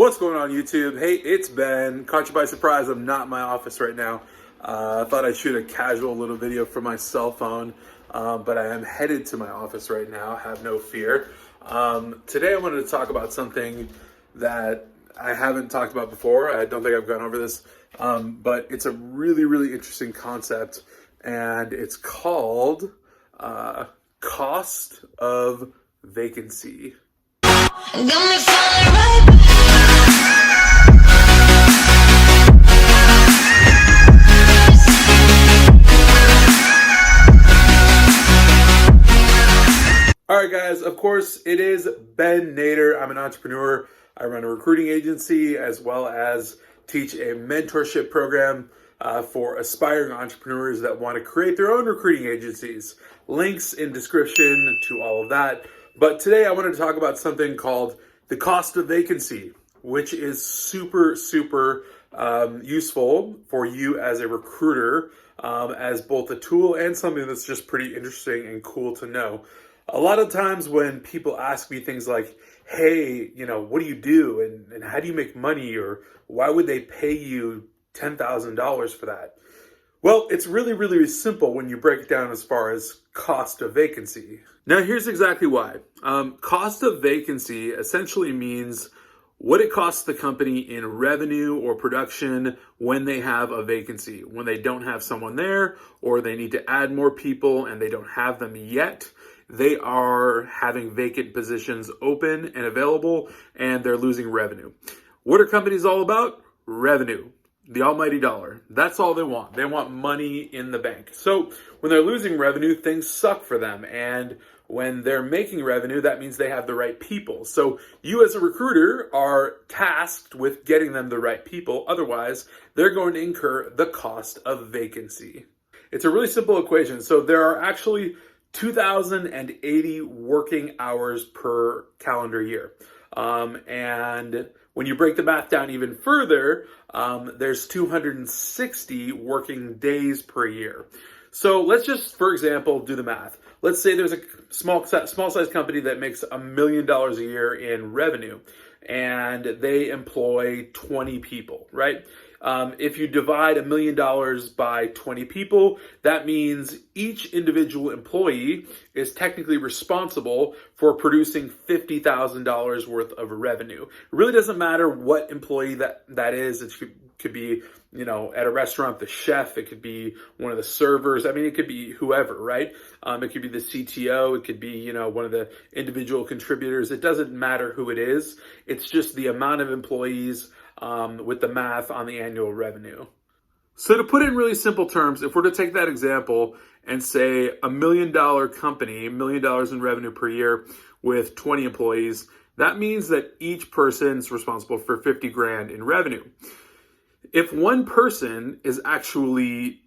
What's going on YouTube? Hey, it's Ben. Caught you by surprise. I'm not in my office right now. I thought I'd shoot a casual little video from my cell phone, but I am headed to my office right now. Have no fear. Today I wanted to talk about something that I haven't talked about before. I don't think I've gone over this, but it's a really interesting concept, and it's called cost of vacancy. Alright guys, of course it is Ben Nader. I'm an entrepreneur. I run a recruiting agency as well as teach a mentorship program for aspiring entrepreneurs that want to create their own recruiting agencies. Links in description to all of that. But today I wanted to talk about something called the cost of vacancy, which is super useful for you as a recruiter, as both a tool and something that's just pretty interesting and cool to know. A lot of times when people ask me things like, hey, what do you do and how do you make money, or why would they pay you $10,000 for that? Well, it's really simple when you break it down as far as cost of vacancy. Now, here's exactly why. Cost of vacancy essentially means what it costs the company in revenue or production when they have a vacancy, when they don't have someone there, or they need to add more people and they don't have them yet. They are having vacant positions open and available, and they're losing revenue. What are companies all about? Revenue. The almighty dollar. That's all they want. They want money in the bank. So when they're losing revenue, things suck for them. And when they're making revenue, that means they have the right people. So you as a recruiter are tasked with getting them the right people. Otherwise, they're going to incur the cost of vacancy. It's a really simple equation. So there are actually 2,080 working hours per calendar year. And when you break the math down even further, there's 260 working days per year. So let's just, for example, do the math. Let's say there's a small size company that makes $1 million a year in revenue, and they employ 20 people, right? If you divide $1 million by 20 people, that means each individual employee is technically responsible for producing $50,000 worth of revenue. It really doesn't matter what employee that is. It could be, at a restaurant, the chef. It could be one of the servers. I mean, it could be whoever, right? It could be the CTO. It could be, one of the individual contributors. It doesn't matter who it is. It's just the amount of employees with the math on the annual revenue. So to put it in really simple terms, if we're to take that example and say $1 million company, $1 million in revenue per year with 20 employees, that means that each person's responsible for 50 grand in revenue. If one person is actually,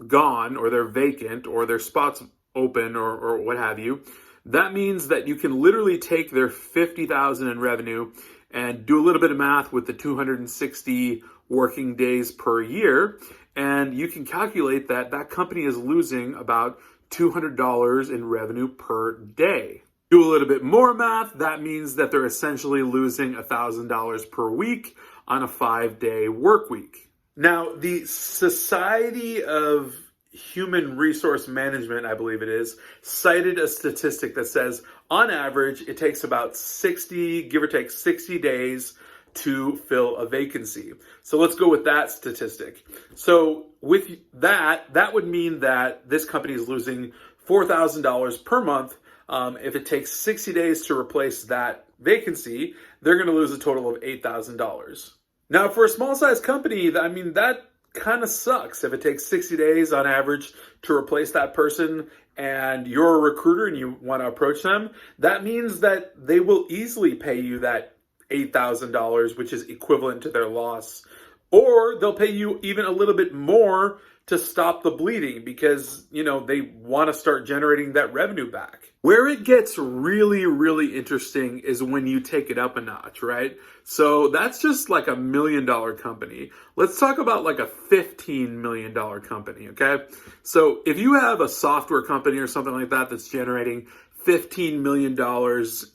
gone, or they're vacant, or their spot's open, or what have you, that means that you can literally take their 50,000 in revenue and do a little bit of math with the 260 working days per year, and you can calculate that that company is losing about $200 in revenue per day. Do a little bit more math, that means that they're essentially losing $1,000 per week on a 5-day work week. Now, the Society of Human Resource Management, I believe it is, cited a statistic that says on average it takes about 60, give or take 60 days to fill a vacancy. So let's go with that statistic. So with that would mean that this company is losing $4,000 per month. If it takes 60 days to replace that vacancy, they're going to lose a total of $8,000. Now, for a small size company, that kind of sucks. If it takes 60 days on average to replace that person, and you're a recruiter and you want to approach them, that means that they will easily pay you that $8,000, which is equivalent to their loss. Or they'll pay you even a little bit more to stop the bleeding because, they want to start generating that revenue back. Where it gets really interesting is when you take it up a notch, right? So that's just like $1 million company. Let's talk about like a $15 million company, okay? So if you have a software company or something like that that's generating $15 million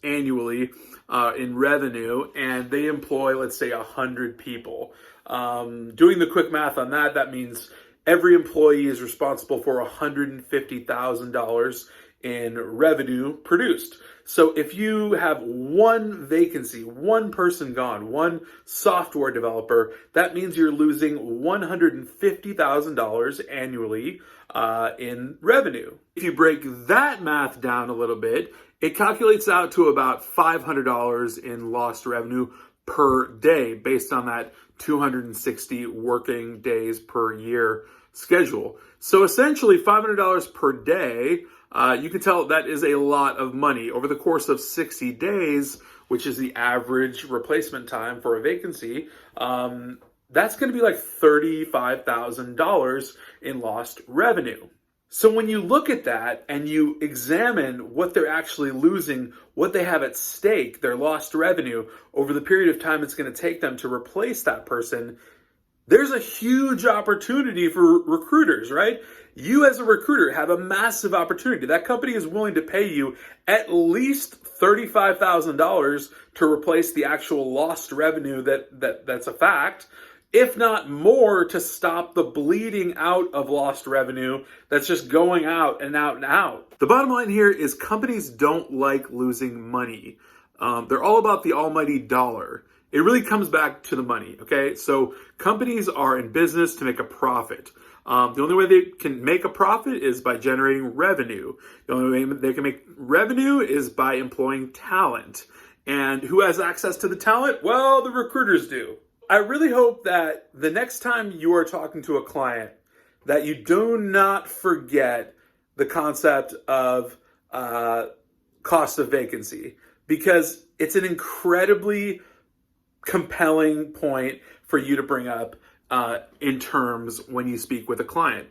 annually, in revenue, and they employ, let's say, 100 people. Doing the quick math on that, that means every employee is responsible for $150,000 in revenue produced. So if you have one vacancy, one person gone, one software developer, that means you're losing $150,000 annually in revenue. If you break that math down a little bit, it calculates out to about $500 in lost revenue per day based on that 260 working days per year schedule. So essentially $500 per day, you can tell that is a lot of money. Over the course of 60 days, which is the average replacement time for a vacancy, that's going to be like $35,000 in lost revenue. So when you look at that and you examine what they're actually losing, what they have at stake, their lost revenue over the period of time it's going to take them to replace that person, there's a huge opportunity for recruiters, right? You as a recruiter have a massive opportunity. That company is willing to pay you at least $35,000 to replace the actual lost revenue that's a fact, if not more, to stop the bleeding out of lost revenue that's just going out and out and out. The bottom line here is companies don't like losing money. They're all about the almighty dollar. It really comes back to the money, okay? So companies are in business to make a profit. The only way they can make a profit is by generating revenue. The only way they can make revenue is by employing talent. And who has access to the talent? Well, the recruiters do. I really hope that the next time you are talking to a client, that you do not forget the concept of cost of vacancy, because it's an incredibly compelling point for you to bring up in terms when you speak with a client.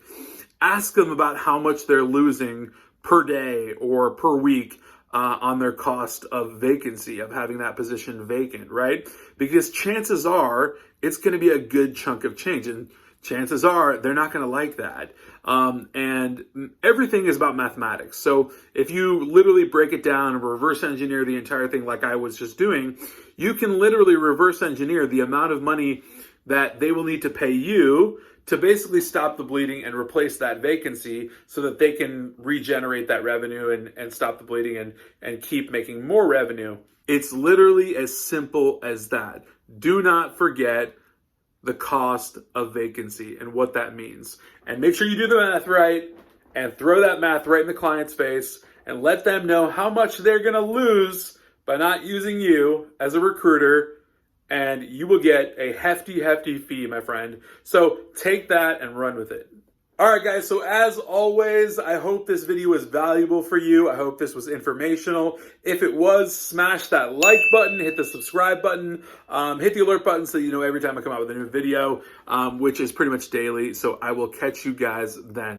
Ask them about how much they're losing per day or per week on their cost of vacancy, of having that position vacant, right? Because chances are it's going to be a good chunk of change, and chances are they're not going to like that. And everything is about mathematics. So if you literally break it down and reverse engineer the entire thing like I was just doing, you can literally reverse engineer the amount of money that they will need to pay you to basically stop the bleeding and replace that vacancy so that they can regenerate that revenue and stop the bleeding and keep making more revenue. It's literally as simple as that. Do not forget the cost of vacancy and what that means. And make sure you do the math right and throw that math right in the client's face and let them know how much they're going to lose by not using you as a recruiter, and you will get a hefty, hefty fee, my friend. So take that and run with it. All right, guys, so as always, I hope this video was valuable for you. I hope this was informational. If it was, smash that like button, hit the subscribe button, hit the alert button so you know every time I come out with a new video, which is pretty much daily. So I will catch you guys then.